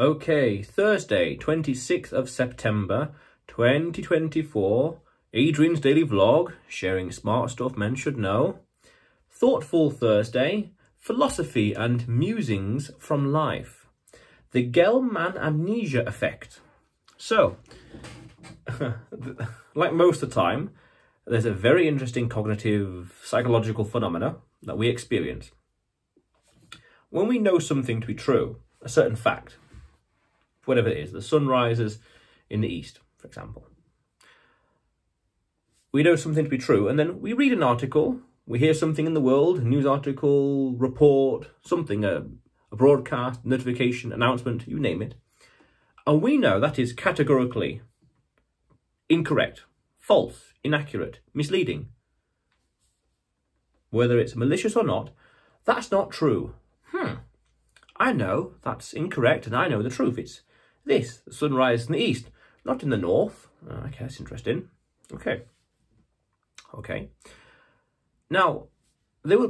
Okay, Thursday, 26th of September, 2024. Adrian's daily vlog, sharing smart stuff men should know. Thoughtful Thursday, philosophy and musings from life. The Gell-Mann Amnesia effect. So, like most of the time, there's a very interesting cognitive psychological phenomena that we experience. When we know something to be true, a certain fact, whatever it is, the sun rises in the east, for example. We know something to be true, and then we read an article, we hear something in the world, a news article, report, something, a broadcast, notification, announcement, you name it. And we know that is categorically incorrect, false, inaccurate, misleading. Whether it's malicious or not, that's not true. I know that's incorrect, and I know the truth. It's this, the sun rises in the east, not in the north. Okay, that's interesting. Okay. Now,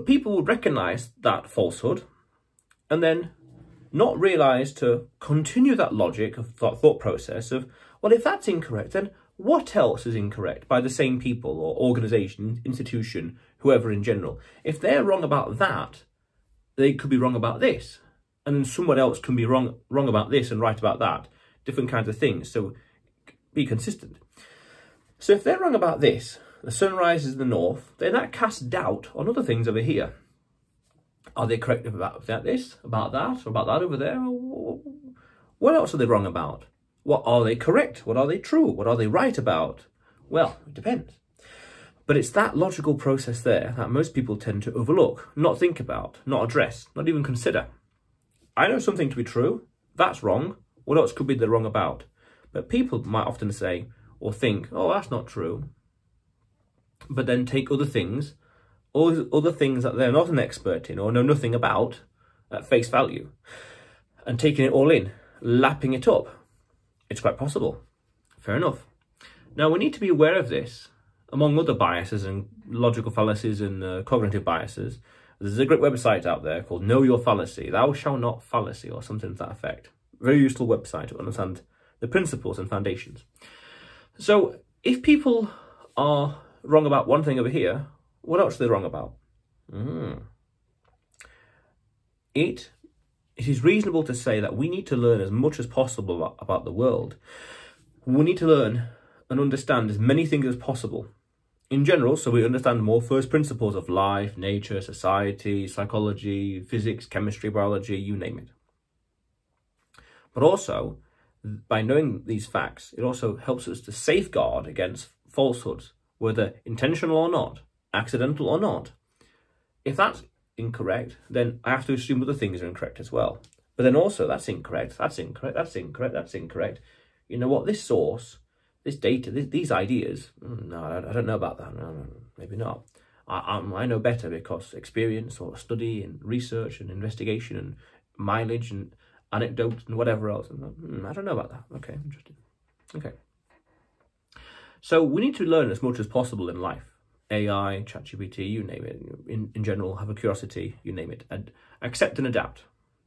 people would recognise that falsehood and then not realise to continue that logic of thought process of, well, if that's incorrect, then what else is incorrect by the same people or organisation, institution, whoever in general? If they're wrong about that, they could be wrong about this. And then someone else can be wrong about this and right about that. Different kinds of things. So be consistent. So if they're wrong about this, the sun rises in the north, then that casts doubt on other things over here. Are they correct about this, about that, or about that over there? What else are they wrong about? What are they correct? What are they true? What are they right about? Well, it depends. But it's that logical process there that most people tend to overlook, not think about, not address, not even consider. I know something to be true, that's wrong, what else could be the wrong about? But people might often say or think, oh, that's not true. But then take other things, or other things that they're not an expert in or know nothing about at face value, and taking it all in, lapping it up. It's quite possible. Fair enough. Now, we need to be aware of this. Among other biases and logical fallacies and cognitive biases, there's a great website out there called Know Your Fallacy, Thou Shalt Not Fallacy, or something to that effect. Very useful website to understand the principles and foundations. So if people are wrong about one thing over here, what else are they wrong about? It is reasonable to say that we need to learn as much as possible about the world. We need to learn and understand as many things as possible in general, so we understand more first principles of life, nature, society, psychology, physics, chemistry, biology, you name it. But also, by knowing these facts, it also helps us to safeguard against falsehoods, whether intentional or not, accidental or not. If that's incorrect, then I have to assume other things are incorrect as well. But then also, that's incorrect, that's incorrect, that's incorrect, that's incorrect. You know what, this source, this data, these ideas, no, I don't know about that. No, maybe not. I know better because experience or study and research and investigation and mileage and anecdotes and whatever else. I don't know about that. Okay, interesting. Okay. So we need to learn as much as possible in life. AI, ChatGPT, you name it. In general, have a curiosity, you name it. And accept and adapt.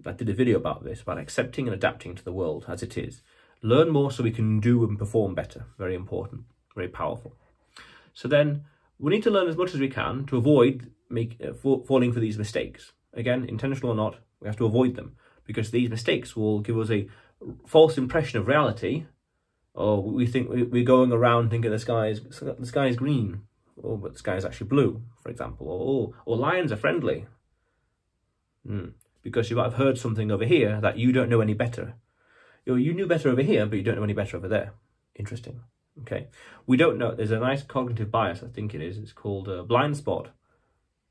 I did a video about this, about accepting and adapting to the world as it is. Learn more so we can do and perform better. Very important, very powerful. So then we need to learn as much as we can to avoid falling for these mistakes. Again, intentional or not, we have to avoid them because these mistakes will give us a false impression of reality. Or we think we're going around thinking the sky is green, but the sky is actually blue, for example. Or lions are friendly. Because you might have heard something over here that you don't know any better. You knew better over here, but you don't know any better over there. Interesting. Okay. We don't know. There's a nice cognitive bias, I think it is. It's called blind spot.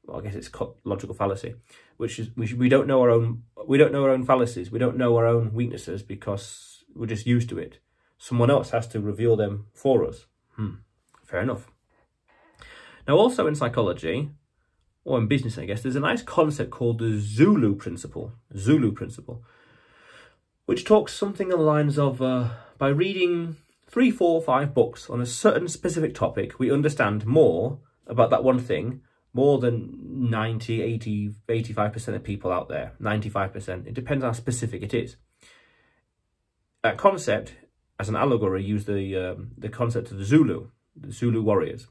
Well, I guess it's logical fallacy, which is we don't know our own. We don't know our own fallacies. We don't know our own weaknesses because we're just used to it. Someone else has to reveal them for us. Fair enough. Now, also in psychology, or in business, I guess, there's a nice concept called the Zulu principle. Which talks something along the lines of, by reading 3, 4, 5 books on a certain specific topic, we understand more about that one thing, more than 90, 80, 85% of people out there, 95%. It depends how specific it is. that concept, as an allegory, used the concept of the Zulu warriors.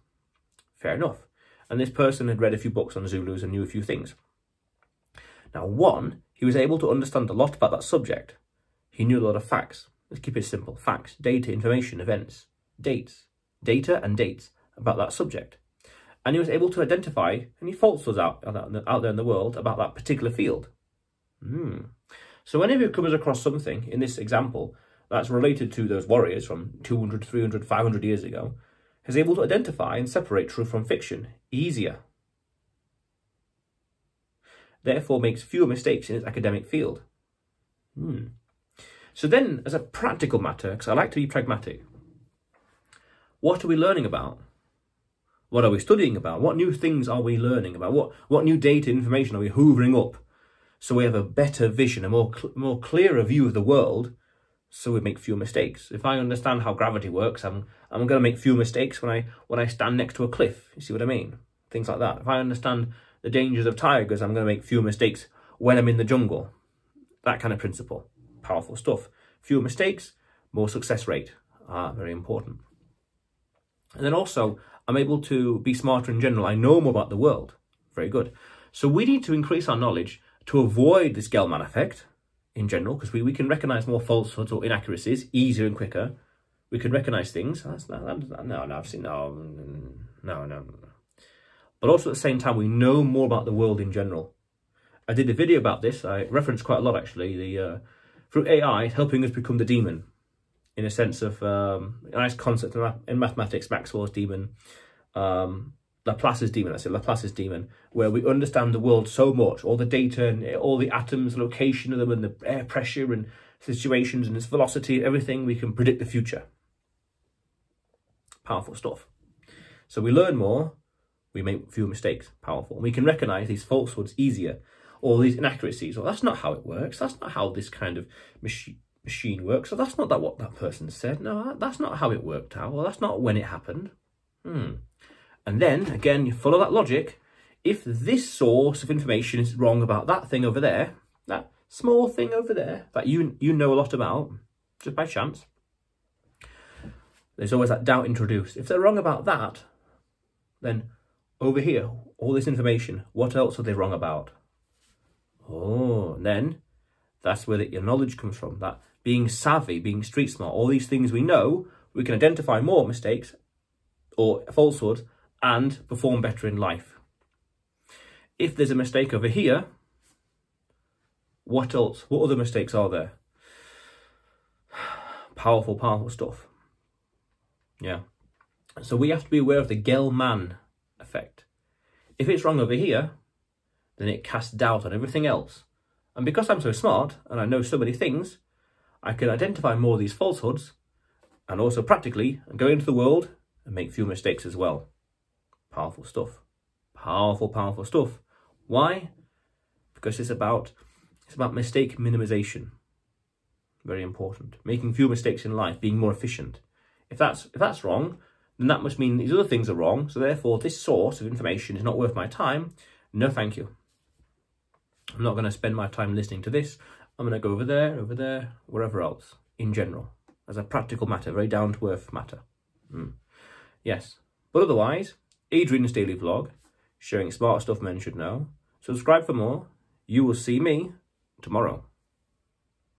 Fair enough. And this person had read a few books on Zulus and knew a few things. Now, one, he was able to understand a lot about that subject. He knew a lot of facts. Let's keep it simple. Facts, data, information, events, dates, data and dates about that subject. And he was able to identify any falsehoods out there in the world about that particular field. So whenever he comes across something, in this example, that's related to those warriors from 200, 300, 500 years ago, he's able to identify and separate truth from fiction easier. Therefore makes fewer mistakes in his academic field. So then, as a practical matter, because I like to be pragmatic, what are we learning about? What are we studying about? What new things are we learning about? What new data information are we hoovering up so we have a better vision, a more clearer view of the world, so we make fewer mistakes? If I understand how gravity works, I'm going to make fewer mistakes when I stand next to a cliff. You see what I mean? Things like that. If I understand the dangers of tigers, I'm going to make fewer mistakes when I'm in the jungle. That kind of principle. Powerful stuff. Fewer mistakes, more success rate. Very important. And then also, I'm able to be smarter in general. I know more about the world. Very good. So we need to increase our knowledge to avoid this Gell-Mann effect in general, because we can recognise more falsehoods or inaccuracies easier and quicker. We can recognise things. No. But also at the same time, we know more about the world in general. I did a video about this. I referenced quite a lot, actually. Through AI, helping us become the demon, in a sense of a nice concept in mathematics, Maxwell's demon, Laplace's demon, where we understand the world so much, all the data and all the atoms, location of them, and the air pressure and situations and its velocity, everything, we can predict the future. Powerful stuff. So we learn more, we make fewer mistakes. Powerful. We can recognise these falsehoods easier, or these inaccuracies. Well, that's not how it works. That's not how this kind of machine works. So that's not what that person said. No, that's not how it worked out. Well, that's not when it happened. And then, again, you follow that logic. If this source of information is wrong about that thing over there, that small thing over there that you know a lot about, just by chance, there's always that doubt introduced. If they're wrong about that, then over here, all this information, what else are they wrong about? Oh, and then that's where your knowledge comes from. That being savvy, being street smart, all these things we know, we can identify more mistakes or falsehoods and perform better in life. If there's a mistake over here, what else? What other mistakes are there? Powerful, powerful stuff. Yeah. So we have to be aware of the Gell-Mann effect. If it's wrong over here, then it casts doubt on everything else. And because I'm so smart and I know so many things, I can identify more of these falsehoods and also practically go into the world and make few mistakes as well. Powerful stuff. Powerful, powerful stuff. Why? Because it's about mistake minimization. Very important. Making few mistakes in life, being more efficient. If that's wrong, then that must mean these other things are wrong. So therefore, this source of information is not worth my time. No, thank you. I'm not going to spend my time listening to this. I'm going to go over there, wherever else, in general, as a practical matter, very down-to-earth matter. Yes. But otherwise, Adrian's Daily Vlog, sharing smart stuff men should know. Subscribe for more. You will see me tomorrow.